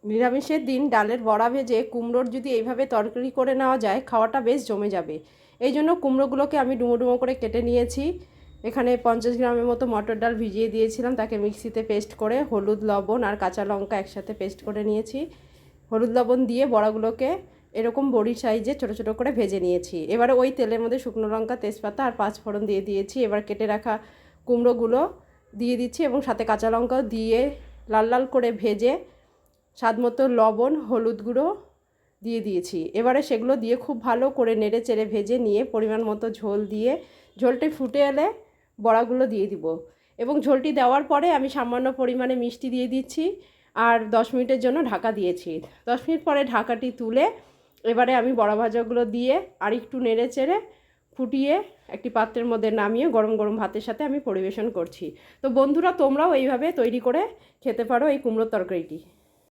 নিরামিষের দিন ডালের বড়া ভেজে কুমড়োর যদি এইভাবে তরকারি করে নেওয়া যায়, খাওয়াটা বেশ জমে যাবে। এই জন্য কুমড়োগুলোকে আমি ডুমো ডুমো করে কেটে নিয়েছি। এখানে 50 গ্রামের মতো মটর ডাল ভিজিয়ে দিয়েছিলাম, তাকে মিক্সিতে পেস্ট করে হলুদ, লবণ আর কাঁচা লঙ্কা একসাথে পেস্ট করে নিয়েছি। হলুদ লবণ দিয়ে বড়াগুলোকে এরকম বড়ি সাইজে ছোটো ছোটো করে ভেজে নিয়েছি। এবারে ওই তেলের মধ্যে শুকনো লঙ্কা, তেজপাতা আর 5 ফোড়ন দিয়ে দিয়েছি। এবার কেটে রাখা কুমড়োগুলো দিয়ে দিচ্ছি এবং সাথে কাঁচা লঙ্কাও দিয়ে লাল লাল করে ভেজে স্বাদ মতো লবণ, হলুদ গুঁড়ো দিয়ে দিয়েছি। এবারে সেগুলো দিয়ে খুব ভালো করে নেড়ে চেড়ে ভেজে নিয়ে পরিমাণ মতো ঝোল দিয়ে, ঝোলটি ফুটে এলে বড়াগুলো দিয়ে দিব এবং ঝোলটি দেওয়ার পরে আমি সামান্য পরিমাণে মিষ্টি দিয়ে দিচ্ছি আর 10 মিনিটের জন্য ঢাকা দিয়েছি। 10 মিনিট পরে ঢাকাটি তুলে এবারে আমি বড়া ভাজাগুলো দিয়ে আর একটু নেড়ে চেড়ে ফুটিয়ে একটি পাত্রের মধ্যে নামিয়ে গরম গরম ভাতের সাথে আমি পরিবেশন করছি। তো বন্ধুরা, তোমরাও এইভাবে তৈরি করে খেতে পারো এই কুমড়োর তরকারিটি।